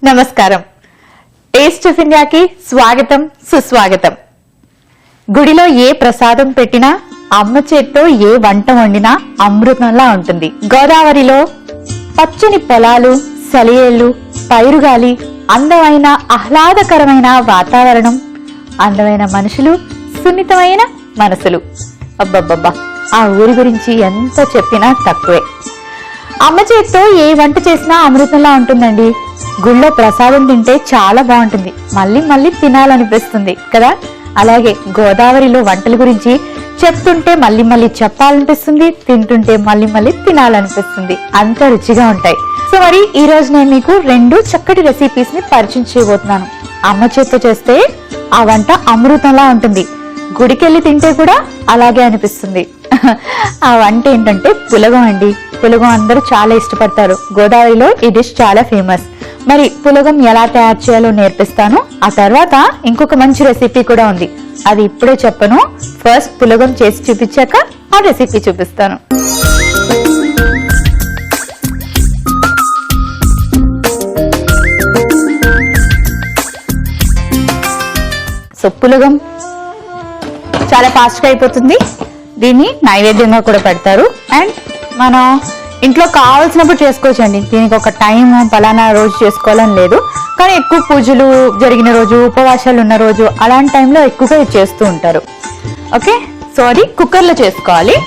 నమస్కారం. Taste of ఇండియాకి స్వాగతం, సుస్వాగతం. గుడిలో ఏ ప్రసాదం పెట్టినా, అమ్మ చేత్తో ఏ వంట వండినా అమృతంలా ఉంటుంది. గోదావరిలో పచ్చని పొలాలు, సెలయేళ్లు, పైరుగాలి, అందమైన ఆహ్లాదకరమైన వాతావరణం, అందమైన మనుషులు, సున్నితమైన మనసులు. అబ్బబ్బబ్బా, ఆ ఊరి గురించి ఎంత చెప్పినా తక్కువే. అమ్మ చేత్తో ఏ వంట చేసినా అమృతంలా ఉంటుందండి. గుళ్ళో ప్రసాదం తింటే చాలా బాగుంటుంది, మళ్ళీ మళ్ళీ తినాలనిపిస్తుంది కదా. అలాగే గోదావరిలో వంటల గురించి చెప్తుంటే మళ్ళీ మళ్ళీ చెప్పాలనిపిస్తుంది, తింటుంటే మళ్ళీ మళ్ళీ తినాలనిపిస్తుంది. అంత రుచిగా ఉంటాయి. సో మరి ఈ రోజు నేను మీకు 2 చక్కటి రెసిపీస్ ని పరిచయం చేయబోతున్నాను. అమ్మ చేత్తో చేస్తే ఆ వంట అమృతంలా ఉంటుంది, గుడికెళ్ళి తింటే కూడా అలాగే అనిపిస్తుంది. ఆ వంట ఏంటంటే పులగం అండి. పులగం అందరూ చాలా ఇష్టపడతారు. గోదావరిలో ఈ డిష్ చాలా ఫేమస్. మరి పులగం ఎలా తయారు చేయాలో నేర్పిస్తాను. ఆ తర్వాత ఇంకొక మంచి రెసిపీ కూడా ఉంది, అది ఇప్పుడే చెప్పను. ఫస్ట్ పులగం చేసి చూపించాక ఆ రెసిపీ చూపిస్తాను. సో పులగం చాలా ఫాస్ట్ గా అయిపోతుంది. దీన్ని నైవేద్యంగా కూడా పెడతారు. అండ్ మనం ఇంట్లో కావాల్సినప్పుడు చేసుకోవచ్చండి. దీనికి ఒక టైం పలానా రోజు చేసుకోవాలని లేదు, కానీ ఎక్కువ పూజలు జరిగిన రోజు, ఉపవాసాలు ఉన్న రోజు, అలాంటి టైంలో ఎక్కువగా ఇది చేస్తూ ఉంటారు. ఓకే, సో అది కుక్కర్లో చేసుకోవాలి.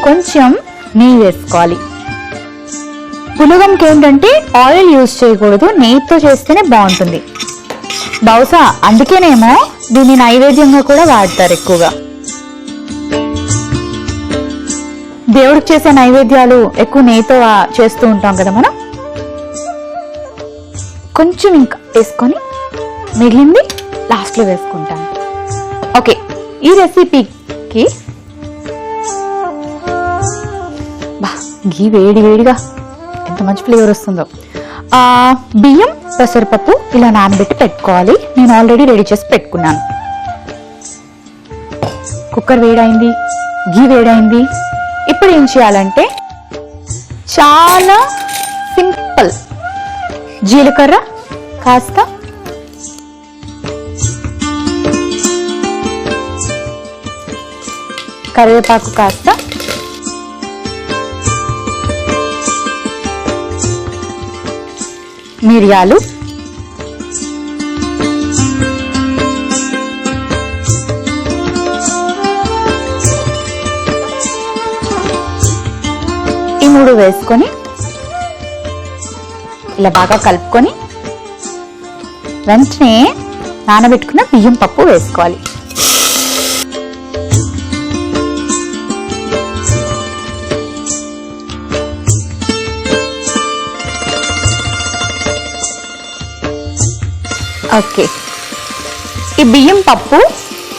కొంచెం నెయ్యి వేసుకోవాలి. పులగంకి ఏంటంటే ఆయిల్ యూజ్ చేయకూడదు, నెయ్యితో చేస్తేనే బాగుంటుంది. బహుశా అందుకేనేమో దీన్ని నైవేద్యంగా కూడా వాడతారు ఎక్కువగా. దేవుడికి చేసే నైవేద్యాలు ఎక్కువ నెయ్యితో చేస్తూ ఉంటాం కదా మనం. కొంచెం ఇంకా వేసుకొని మిగిలింది లాస్ట్లో వేసుకుంటాను. ఓకే, ఈ రెసిపీకి ఘీ వేడి వేడిగా ఎంత మంచి ఫ్లేవర్ వస్తుందో. బియ్యం, పెసరపప్పు ఇలా నానబెట్టి పెట్టుకోవాలి. నేను ఆల్రెడీ రెడీ చేసి పెట్టుకున్నాను. కుక్కర్ వేడైంది, ఘీ వేడైంది. ఇప్పుడు ఏం చేయాలంటే చాలా సింపుల్. జీలకర్ర కాస్త, కరివేపాకు కాస్త, మిరియాలు, ఈ 3 వేసుకొని ఇలా బాగా కలుపుకొని వెంటనే నానబెట్టుకున్న బియ్యం పప్పు వేసుకోవాలి. ఓకే, ఈ బియ్యం పప్పు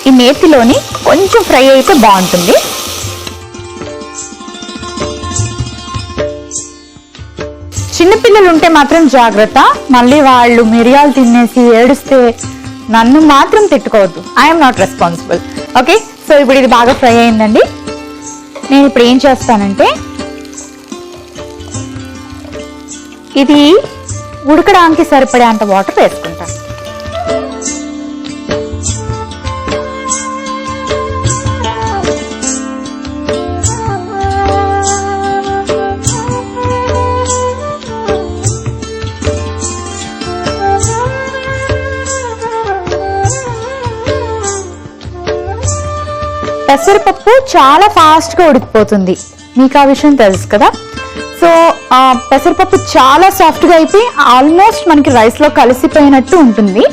ఈ నేతిలోని కొంచెం ఫ్రై అయితే బాగుంటుంది. చిన్నపిల్లలు ఉంటే మాత్రం జాగ్రత్త, మళ్ళీ వాళ్ళు మిరియాలు తినేసి ఏడుస్తే నన్ను మాత్రం తిట్టుకోవద్దు. I'm not responsible. Okay, so ఇప్పుడు ఇది బాగా ఫ్రై అయిందండి. నేను ఇప్పుడు ఏం చేస్తానంటే ఇది ఉడకడానికి సరిపడే అంత వాటర్ వేసుకుంటాను. పెసరపప్పు చాలా ఫాస్ట్ గా ఉడికిపోతుంది, మీకు ఆ విషయం తెలుసు కదా. సో పెసరపప్పు చాలా సాఫ్ట్ గా అయిపోయి ఆల్మోస్ట్ మనకి రైస్ లో కలిసిపోయినట్టు ఉంటుంది.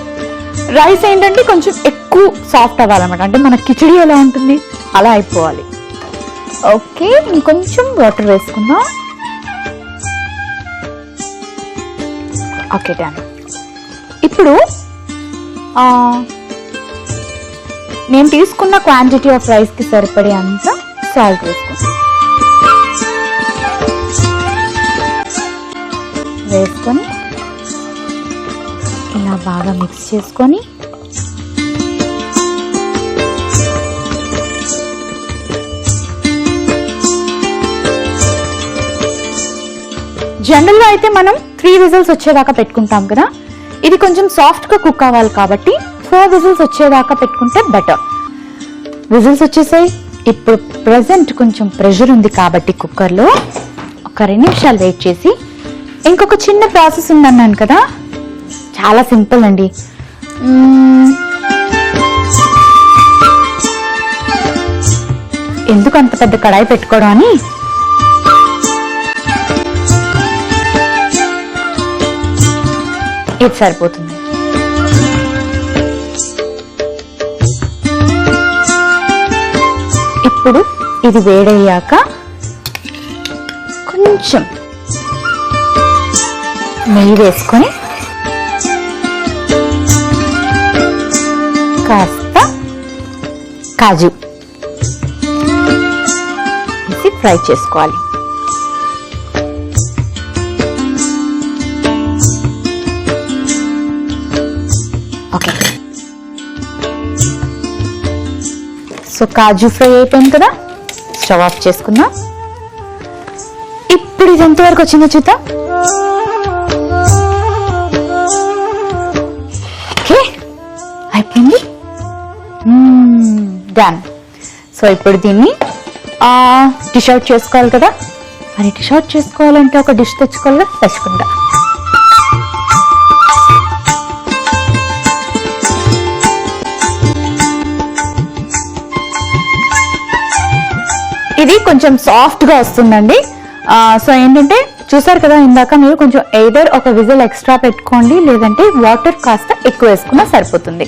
రైస్ ఏంటంటే కొంచెం ఎక్కువ సాఫ్ట్ అవ్వాలన్నమాట, అంటే మన కిచిడి ఎలా ఉంటుంది అలా అయిపోవాలి. ఓకే, ఇంకొంచెం వాటర్ వేసుకుందాం. Okay done. ఇప్పుడు నేను తీసుకున్న క్వాంటిటీ ఆఫ్ రైస్ కి సరిపడే అంత సాల్ట్ వేసుకుంటాం. వేసుకొని ఇలా బాగా మిక్స్ చేసుకొని జనరల్గా అయితే మనం 3 విజిల్స్ వచ్చేదాకా పెట్టుకుంటాం కదా. ఇది కొంచెం సాఫ్ట్గా కుక్ అవ్వాలి కాబట్టి 4 విజిల్స్ వచ్చేదాకా పెట్టుకుంటే బెటర్. విజిల్స్ వచ్చేసాయి. ఇప్పుడు ప్రెసెంట్ కొంచెం ప్రెషర్ ఉంది కాబట్టి కుక్కర్లో ఒక 2 నిమిషాలు వెయిట్ చేసి, ఇంకొక చిన్న ప్రాసెస్ ఉందన్నాను కదా, చాలా సింపుల్ అండి. ఎందుకు అంత పెద్ద కడాయి పెట్టుకోవడం అని ఇది సరిపోతుంది. ఇప్పుడు ఇది వేడయ్యాక కొంచెం నెయ్యి వేసుకొని కాస్త కాజు వేసి ఫ్రై చేసుకోవాలి. ఓకే, సో కాజు ఫ్రై అయిపోయింది కదా, స్టవ్ ఆఫ్ చేసుకుందాం. ఇప్పుడు ఇది ఎంతవరకు వచ్చిందో చూద్దాం. ఓకే, అయిపోయింది, డన్. సో ఇప్పుడు దీన్ని డిష్ అవుట్ చేసుకోవాలి కదా. మరి డిష్ అవుట్ చేసుకోవాలంటే ఒక డిష్ తెచ్చుకోవాలా, తెచ్చుకుంటా. ఇది కొంచెం సాఫ్ట్ గా వస్తుందండి. సో ఏంటంటే చూసారు కదా, ఇందాక మీరు కొంచెం ఎయిదర్ ఒక విజిల్ ఎక్స్ట్రా పెట్టుకోండి, లేదంటే వాటర్ కాస్త ఎక్కువ వేసుకున్నా సరిపోతుంది.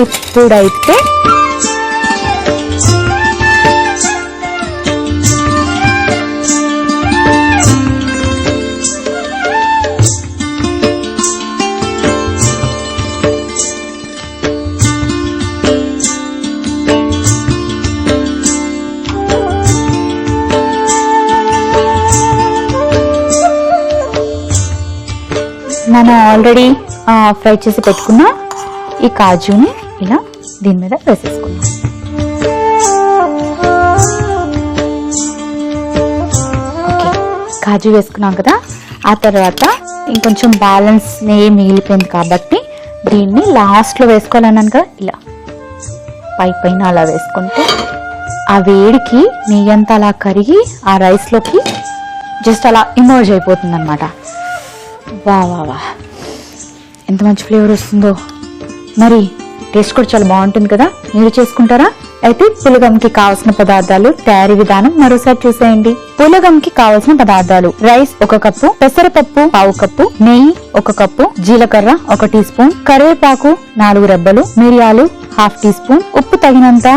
ఇప్పుడైతే మనం ఆల్రెడీ ఫ్రై చేసి పెట్టుకున్న ఈ కాజుని ఇలా దీని మీద వేసేసుకున్నాం. ఓకే, కాజు వేసుకున్నాం కదా. ఆ తర్వాత ఇంకొంచెం బ్యాలెన్స్ నెయ్యి మిగిలిపోయింది కాబట్టి దీన్ని లాస్ట్లో వేసుకోవాలన్నాను కదా, ఇలా పైన అలా వేసుకుంటే ఆ వేడికి నెయ్యి అంతా అలా కరిగి ఆ రైస్లోకి జస్ట్ అలా ఇమర్జ్ అయిపోతుంది అనమాట. వా వా వా, ఎంత మంచి ఫ్లేవర్ వస్తుందో. మరి టేస్ట్ కూడా చాలా బాగుంటుంది కదా. మీరు చేసుకుంటారా? అయితే పులగంకి కావాల్సిన పదార్థాలు, తయారీ విధానం మరోసారి చూసేయండి. పులగంకి కావాల్సిన పదార్థాలు: రైస్ 1 కప్పు, పెసరపప్పు 1/2 కప్పు, నెయ్యి 1 కప్పు, జీలకర్ర 1 టీ స్పూన్, కరివేపాకు 4 రెబ్బలు, మిరియాలు 1/2 టీ స్పూన్, ఉప్పు తగినంత,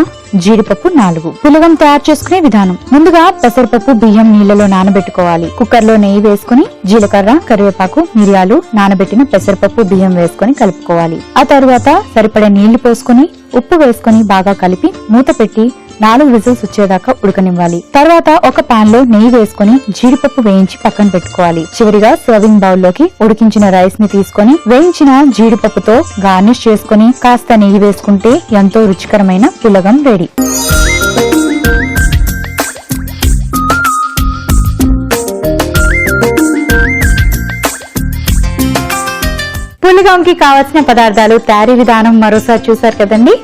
జీడిపప్పు 4. పులగం తయారు చేసుకునే విధానం: ముందుగా పెసరపప్పు బియ్యం నీళ్లలో నానబెట్టుకోవాలి. కుక్కర్ లో నెయ్యి వేసుకుని జీలకర్ర, కరివేపాకు, మిరియాలు, నానబెట్టిన పెసరపప్పు బియ్యం వేసుకుని కలుపుకోవాలి. ఆ తరువాత సరిపడే నీళ్లు పోసుకుని ఉప్పు వేసుకుని బాగా కలిపి మూత పెట్టి 4 విజిల్స్ వచ్చేదాకా ఉడకనివ్వాలి. తర్వాత ఒక పాన్ లో నెయ్యి వేసుకుని జీడిపప్పు వేయించి పక్కన పెట్టుకోవాలి. చివరిగా సర్వింగ్ బౌల్ లోకి ఉడికించిన రైస్ ని తీసుకొని వేయించిన జీడిపప్పుతో గార్నిష్ చేసుకుని కాస్త నెయ్యి వేసుకుంటే ఎంతో రుచికరమైన పులగం రెడీ. పులగంకి కావాల్సిన పదార్థాలు, తయారీ విధానం మరోసారి చూసారు కదండి.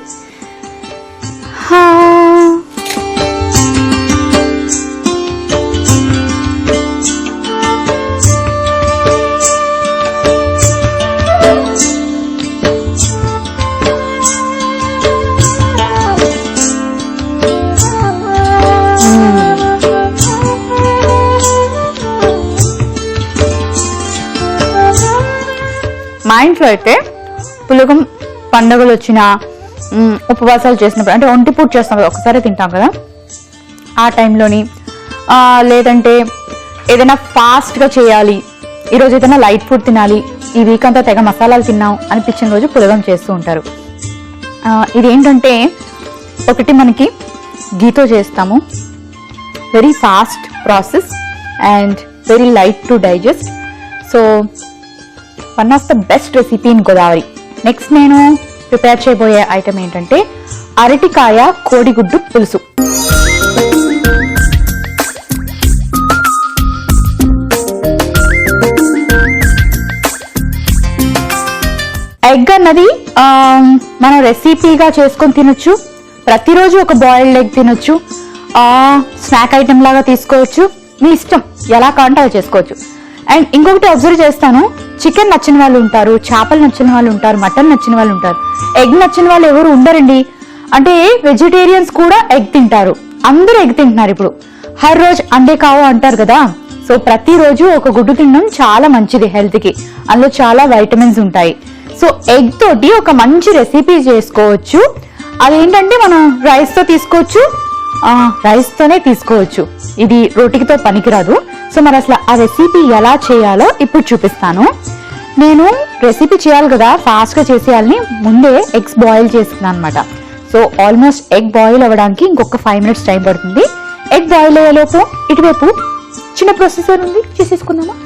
మా ఇంట్లో అయితే పులగం పండుగలు వచ్చినా, ఉపవాసాలు చేసినప్పుడు, అంటే ఒంటి పూట చేస్తాం కదా, ఒకసారి తింటాం కదా, ఆ టైంలోని, లేదంటే ఏదైనా ఫాస్ట్గా చేయాలి, ఈరోజు ఏదైనా లైట్ ఫుడ్ తినాలి, ఈ వీక్ అంతా తెగ మసాలాలు తిన్నాం అనిపించిన రోజు పులగం చేస్తూ ఉంటారు. ఇదేంటంటే ఒకటి మనకి గీతో చేస్తాము, very fast process and very light to digest. So one of the best recipe in Godavari. Next నేను ప్రిపేర్ చేయబోయే ఐటమ్ ఏంటంటే అరటికాయ కోడిగుడ్డు పులుసు. ఎగ్ అన్నది మనం రెసిపీగా చేసుకొని తినొచ్చు, ప్రతిరోజు ఒక బాయిల్డ్ ఎగ్ తినొచ్చు, స్నాక్ ఐటమ్ లాగా తీసుకోవచ్చు, మీ ఇష్టం ఎలా కావాలంటే అలా చేసుకోవచ్చు. అండ్ ఇంకొకటి అబ్జర్వ్ చేస్తాను, చికెన్ నచ్చిన వాళ్ళు ఉంటారు, చేపలు నచ్చిన వాళ్ళు ఉంటారు, మటన్ నచ్చిన వాళ్ళు ఉంటారు, ఎగ్ నచ్చిన వాళ్ళు ఎవరు ఉండరండి. అంటే వెజిటేరియన్స్ కూడా ఎగ్ తింటారు, అందరూ ఎగ్ తింటున్నారు ఇప్పుడు. హర్ రోజు అండే కావు అంటారు కదా. సో ప్రతిరోజు ఒక గుడ్డు తినడం చాలా మంచిది హెల్త్ కి, అందులో చాలా వైటమిన్స్ ఉంటాయి. సో ఎగ్ తోటి ఒక మంచి రెసిపీ చేసుకోవచ్చు. అదేంటంటే మనం రైస్ తో తీసుకోవచ్చు, రైస్ తోనే తీసుకోవచ్చు, ఇది రోటికితో పనికిరాదు. సో మరి అసలు ఆ రెసిపీ ఎలా చేయాలో ఇప్పుడు చూపిస్తాను. నేను రెసిపీ చేయాలి కదా, ఫాస్ట్ గా చేసేయాలని ముందే ఎగ్స్ బాయిల్ చేసుకున్నాను అనమాట. సో ఆల్మోస్ట్ ఎగ్ బాయిల్ అవ్వడానికి ఇంకొక 5 minutes టైం పడుతుంది. ఎగ్ బాయిల్ అయ్యేలోపు ఇటువైపు చిన్న ప్రొసెసర్ ఉంది, చేసేసుకుందామా.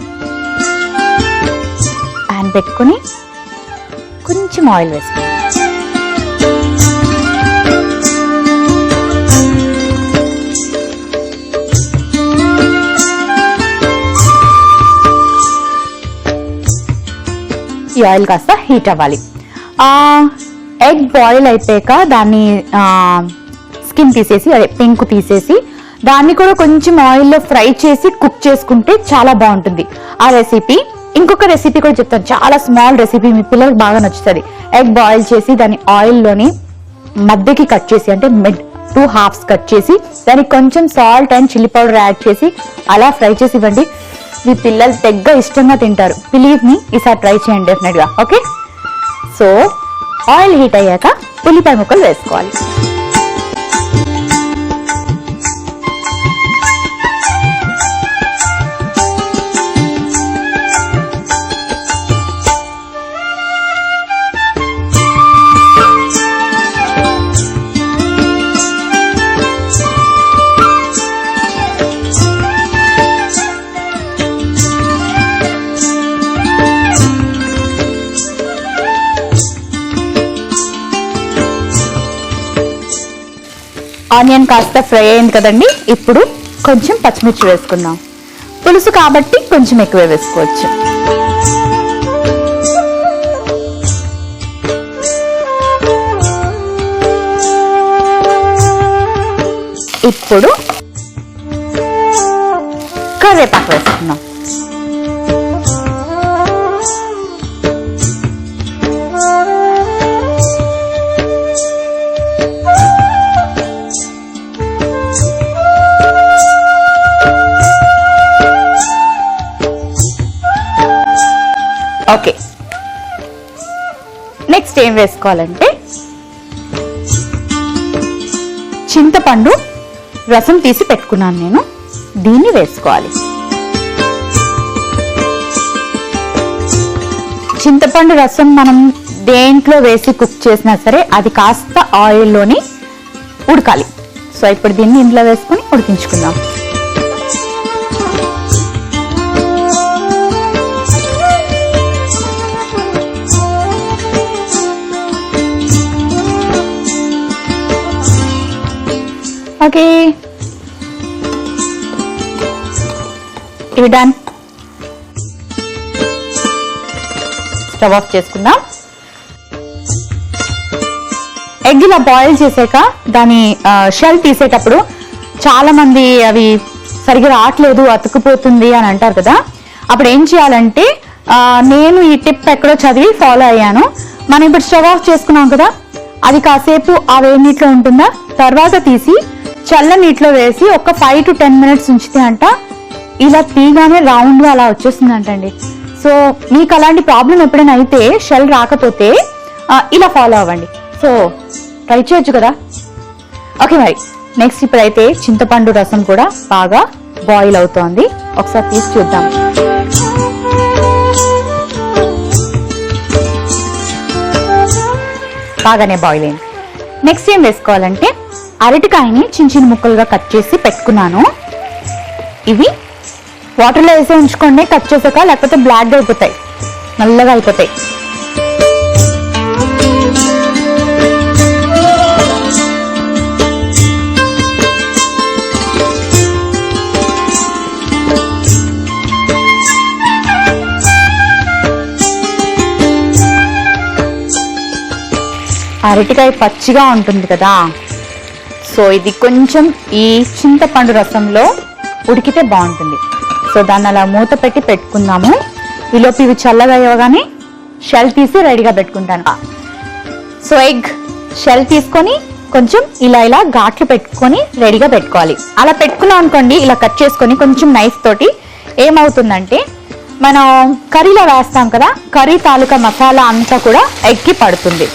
ప్యాన్ పెట్టుకుని కొంచెం ఆయిల్ వేసుకుందాం. ఈ ఆయిల్ కాస్త హీట్ అవ్వాలి. ఎగ్ బాయిల్ అయిపోయాక దాన్ని స్కిన్ తీసేసి, అదే పెంకు తీసేసి, దాన్ని కూడా కొంచెం ఆయిల్లో ఫ్రై చేసి కుక్ చేసుకుంటే చాలా బాగుంటుంది ఆ రెసిపీ. ఇంకొక రెసిపీ కూడా చెప్తాను, చాలా స్మాల్ రెసిపీ, మీ పిల్లలకు బాగా నచ్చుతుంది. ఎగ్ బాయిల్ చేసి దాన్ని ఆయిల్లోని మధ్యకి కట్ చేసి, అంటే 2 halves కట్ చేసి దానికి కొంచెం salt and chilli powder add చేసి అలా ఫ్రై చేసి ఇవ్వండి. మీ పిల్లలు తెగ్గ ఇష్టంగా తింటారు. బిలీవ్ మీ, ఈసారి ట్రై చేయండి డెఫినెట్ గా. ఓకే, సో ఆయిల్ హీట్ అయ్యాక ఉల్లిపాయ ముక్కలు వేసుకోవాలి. ఆనియన్ కాస్త ఫ్రై అయింది కదండి, ఇప్పుడు కొంచెం పచ్చిమిర్చి వేసుకుందాం. పులుసు కాబట్టి కొంచెం ఎక్కువ వేసుకోవచ్చు. ఇప్పుడు కరివేపాకు వేసుకుందాం. ఓకే, నెక్స్ట్ ఏం వేసుకోవాలంటే చింతపండు రసం తీసి పెట్టుకున్నాను నేను, దీన్ని వేసుకోవాలి. చింతపండు రసం మనం దేంట్లో వేసి కుక్ చేసినా సరే అది కాస్త ఆయిల్లోని ఉడకాలి. సో ఇప్పుడు దీన్ని ఇంట్లో వేసుకుని ఉడికించుకుందాం. ఓకే, ఇవి డన్. స్టవ్ ఆఫ్ చేసుకుందాం. ఎగ్ ఇలా బాయిల్ చేసాక దాని షెల్ తీసేటప్పుడు చాలా మంది అవి సరిగ్గా రావట్లేదు, అతుక్కుపోతుంది అని అంటారు కదా. అప్పుడు ఏం చేయాలంటే, నేను ఈ టిప్ ఎక్కడో చదివి ఫాలో అయ్యాను. మనం ఇప్పుడు స్టవ్ ఆఫ్ చేసుకున్నాం కదా, అది కాసేపు ఆ వేడి నీటిలో ఉంటుందా, తర్వాత తీసి చల్ల నీటిలో వేసి ఒక 5 to 10 minutes ఉంచితే అంట ఇలా తీగానే రౌండ్ గా అలా వచ్చేస్తుంది అంటండి. సో మీకు అలాంటి ప్రాబ్లం ఎప్పుడైనా అయితే, షెల్ రాకపోతే ఇలా ఫాలో అవ్వండి. సో ట్రై చేయొచ్చు కదా. ఓకే, మరి నెక్స్ట్ ఇప్పుడైతే చింతపండు రసం కూడా బాగా బాయిల్ అవుతోంది, ఒకసారి తీసి చూద్దాం. బాగానే బాయిల్ అయింది. నెక్స్ట్ ఏం వేసుకోవాలంటే, అరటికాయని చిన్న చిన్న ముక్కలుగా కట్ చేసి పెట్టుకున్నాను. ఇవి వాటర్లో వేసి ఉంచుకోండి కట్ చేసాక, లేకపోతే బ్లాక్ అయిపోతాయి. నల్లగా అయిపోతాయి. అరటికాయ పచ్చిగా ఉంటుంది కదా, సో ఇది కొంచెం ఈ చింతపండు రసంలో ఉడికితే బాగుంటుంది. సో దాన్ని అలా మూత పెట్టి పెట్టుకుందాము. ఈలోపు ఇవి చల్లగా అయ్యగానే షెల్ తీసి రెడీగా పెట్టుకుంటాను. సో ఎగ్ షెల్ తీసుకొని కొంచెం ఇలా ఘాట్లు పెట్టుకొని రెడీగా పెట్టుకోవాలి. అలా పెట్టుకున్నాం అనుకోండి, ఇలా కట్ చేసుకొని కొంచెం నైఫ్ తోటి ఏమవుతుందంటే మనం కర్రీలో వేస్తాం కదా, కర్రీ తాలూకా మసాలా అంతా కూడా ఎగ్కి పడుతుంది.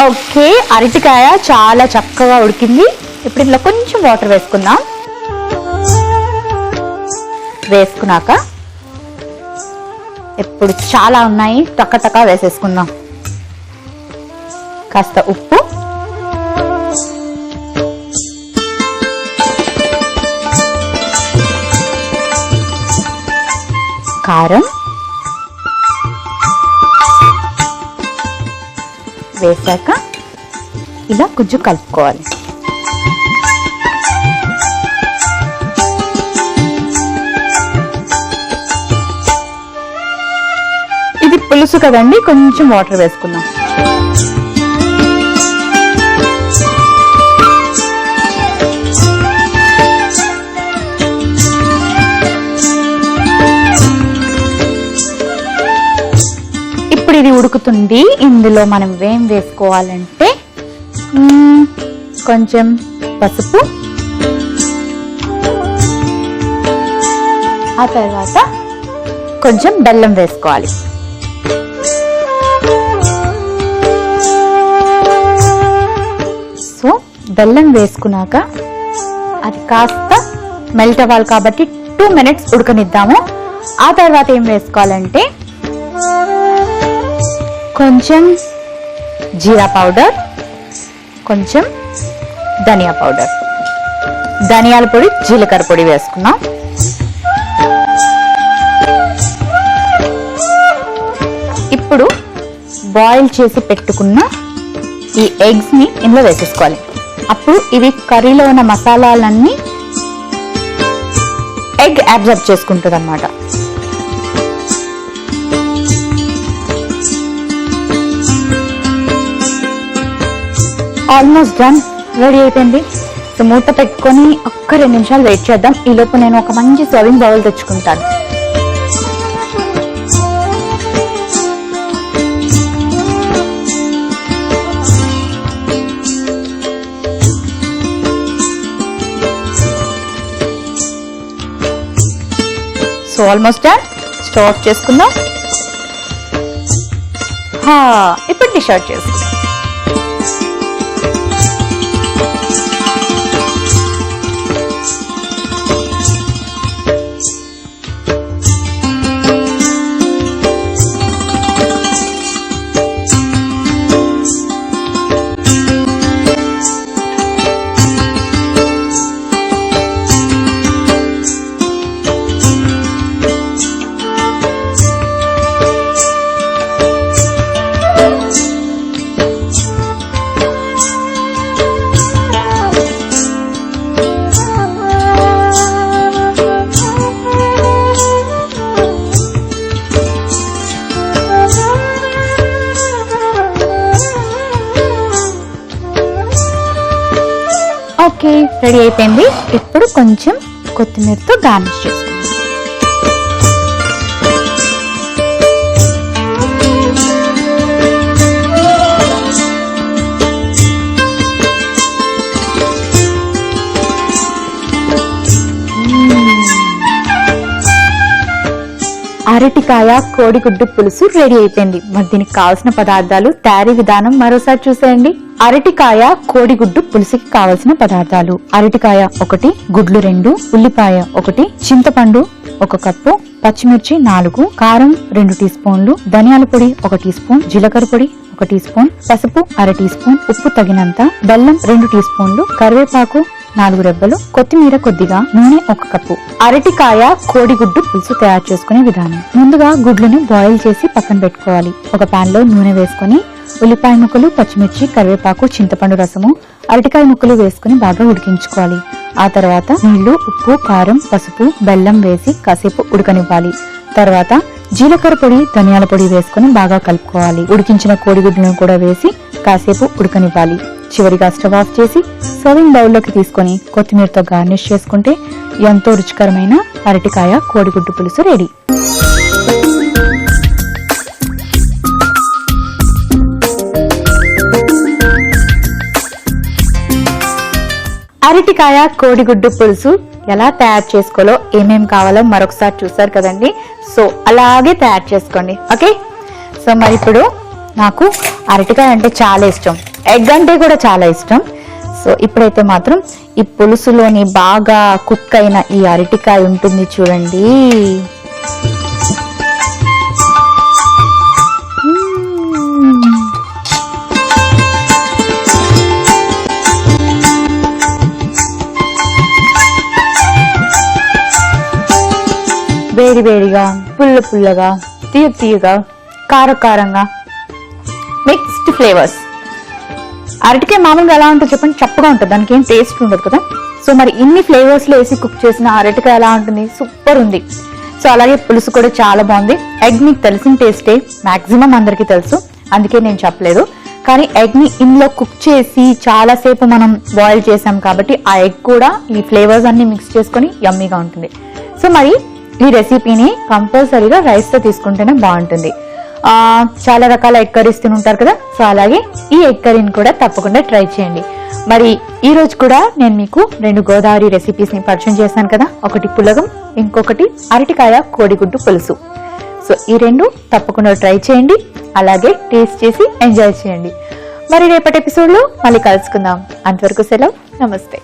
ఓకే, అరటికాయ చాలా చక్కగా ఉడికింది. ఇప్పుడు ఇందులో కొంచెం వాటర్ వేసుకుందాం. వేసుకున్నాక ఇప్పుడు చాలా ఉన్నాయి, టక్క వేసేసుకుందాం. కాస్త ఉప్పు, కారం వేసాక ఇలా కొంచెం కలుపుకోవాలి. ఇది పులుసు కదండి, కొంచెం వాటర్ వేసుకుందాం. ఇప్పుడు ఇది ఉడుకుతుంది. ఇందులో మనం ఏం వేసుకోవాలంటే కొంచెం పసుపు, ఆ తర్వాత కొంచెం బెల్లం వేసుకోవాలి. సో బెల్లం వేసుకున్నాక అది కాస్త మెల్ట్ అవ్వాలి కాబట్టి 2 minutes ఉడకనిద్దాము. ఆ తర్వాత ఏం వేసుకోవాలంటే కొంచెం జీరా పౌడర్, కొంచెం ధనియా పౌడర్, ధనియాల పొడి, జీలకర్ర పొడి వేసుకున్నాం. ఇప్పుడు బాయిల్ చేసి పెట్టుకున్న ఈ ఎగ్స్ ని ఇందులో వేసేసుకోవాలి. అప్పుడు ఇవి కర్రీలో ఉన్న మసాలాలన్నీ ఎగ్ అబ్జర్వ్ చేసుకుంటుంది అన్నమాట. ఆల్మోస్ట్ డన్, రెడీ అయిపోయింది. సో మూత పెట్టుకొని ఒక్క 2 నిమిషాలు వెయిట్ చేద్దాం. ఈలోపు నేను ఒక మంచి సర్వింగ్ బౌల్ తెచ్చుకుంటాను. So almost done, stove off చేసుకుందాం. ఇప్పుడు డిష్ అవుట్ చేసుకుందాం. ఓకే, రెడీ అయిపోయింది. ఇప్పుడు కొంచెం కొత్తిమీరతో గార్నిష్ చేసుకుందాం. అరటికాయ కోడిగుడ్డు పులుసు రెడీ అయిపోయింది. మరి దీనికి కావాల్సిన పదార్థాలు, తయారీ విధానం మరోసారి చూసేయండి. అరటికాయ కోడిగుడ్డు పులుసుకి కావలసిన పదార్థాలు: అరటికాయ 1, గుడ్లు 2, ఉల్లిపాయ 1, చింతపండు 1 కప్పు, పచ్చిమిర్చి 4, కారం 2 టీ స్పూన్లు, ధనియాల పొడి 1 టీ స్పూన్, జీలకర్ర పొడి 1 టీ స్పూన్, పసుపు 1/2 టీ స్పూన్, ఉప్పు తగినంత, బెల్లం 2 టీ స్పూన్లు, కరివేపాకు 4 రెబ్బలు, కొత్తిమీర కొద్దిగా, నూనె 1 కప్పు. అరటికాయ కోడిగుడ్డు పులుసు తయారు చేసుకునే విధానం. ముందుగా గుడ్లను బాయిల్ చేసి పక్కన పెట్టుకోవాలి. ఒక పాన్ లో నూనె వేసుకొని ఉల్లిపాయ ముక్కలు, పచ్చిమిర్చి, కరివేపాకు, చింతపండు రసము, అరటికాయ ముక్కలు వేసుకుని బాగా ఉడికించుకోవాలి. ఆ తర్వాత నీళ్లు, ఉప్పు, కారం, పసుపు, బెల్లం వేసి కాసేపు ఉడకనివ్వాలి. తర్వాత జీలకర్ర పొడి, ధనియాల పొడి వేసుకుని బాగా కలుపుకోవాలి. ఉడికించిన కోడిగుడ్లను కూడా వేసి కాసేపు ఉడకనివ్వాలి. చివరిగా స్టవ్ ఆఫ్ చేసి సర్వింగ్ బౌల్లోకి తీసుకొని కొత్తిమీరతో గార్నిష్ చేసుకుంటే ఎంతో రుచికరమైన అరటికాయ కోడిగుడ్డు పులుసు రెడీ. అరటికాయ కోడిగుడ్డు పులుసు ఎలా తయారు చేసుకోవాలో, ఏమేం కావాలో మరొకసారి చూసారు కదండి. సో అలాగే తయారు చేసుకోండి. ఓకే, సో మరి ఇప్పుడు నాకు అరటికాయ అంటే చాలా ఇష్టం, ఎగ్ అంటే కూడా చాలా ఇష్టం. సో ఇప్పుడైతే మాత్రం ఈ పులుసులోని బాగా కుక్ అయిన ఈ అరటికాయ ఉంటుంది చూడండి. వేడి వేడిగా, పుల్ల పుల్లగా, తీయ తీయగా, కారంగా, మిక్స్డ్ ఫ్లేవర్స్. అరటికాయ మామూలుగా ఎలా ఉంటుంది చెప్పండి, చప్పగా ఉంటుంది, దానికి ఏం టేస్ట్ ఉండదు కదా. సో మరి ఇన్ని ఫ్లేవర్స్ లో వేసి కుక్ చేసిన అరటికాయ ఎలా ఉంటుంది, సూపర్ ఉంది. సో అలాగే పులుసు కూడా చాలా బాగుంది. ఎగ్ మీకు తెలిసిన టేస్టే, మాక్సిమం అందరికీ తెలుసు, అందుకే నేను చెప్పలేదు. కానీ ఎగ్ ని ఇందులో కుక్ చేసి చాలా సేపు మనం బాయిల్ చేసాం కాబట్టి ఆ ఎగ్ కూడా ఈ ఫ్లేవర్స్ అన్ని మిక్స్ చేసుకొని యమ్మీగా ఉంటుంది. సో మరి ఈ రెసిపీని కంపల్సరీగా రైస్ తో తీసుకుంటేనే బాగుంటుంది. చాలా రకాల ఎగ్ కర్రీస్ తినుంటారు కదా, సో అలాగే ఈ ఎగ్ కర్రీని కూడా తప్పకుండా ట్రై చేయండి. మరి ఈ రోజు కూడా నేను మీకు 2 గోదావరి రెసిపీస్ ని పరిచయం చేశాను కదా, ఒకటి పులగం, ఇంకొకటి అరటికాయ కోడిగుడ్డు పులుసు. సో ఈ 2 తప్పకుండా ట్రై చేయండి, అలాగే టేస్ట్ చేసి ఎంజాయ్ చేయండి. మరి రేపటి ఎపిసోడ్ లో మళ్ళీ కలుసుకుందాం. అంతవరకు సెలవు, నమస్తే.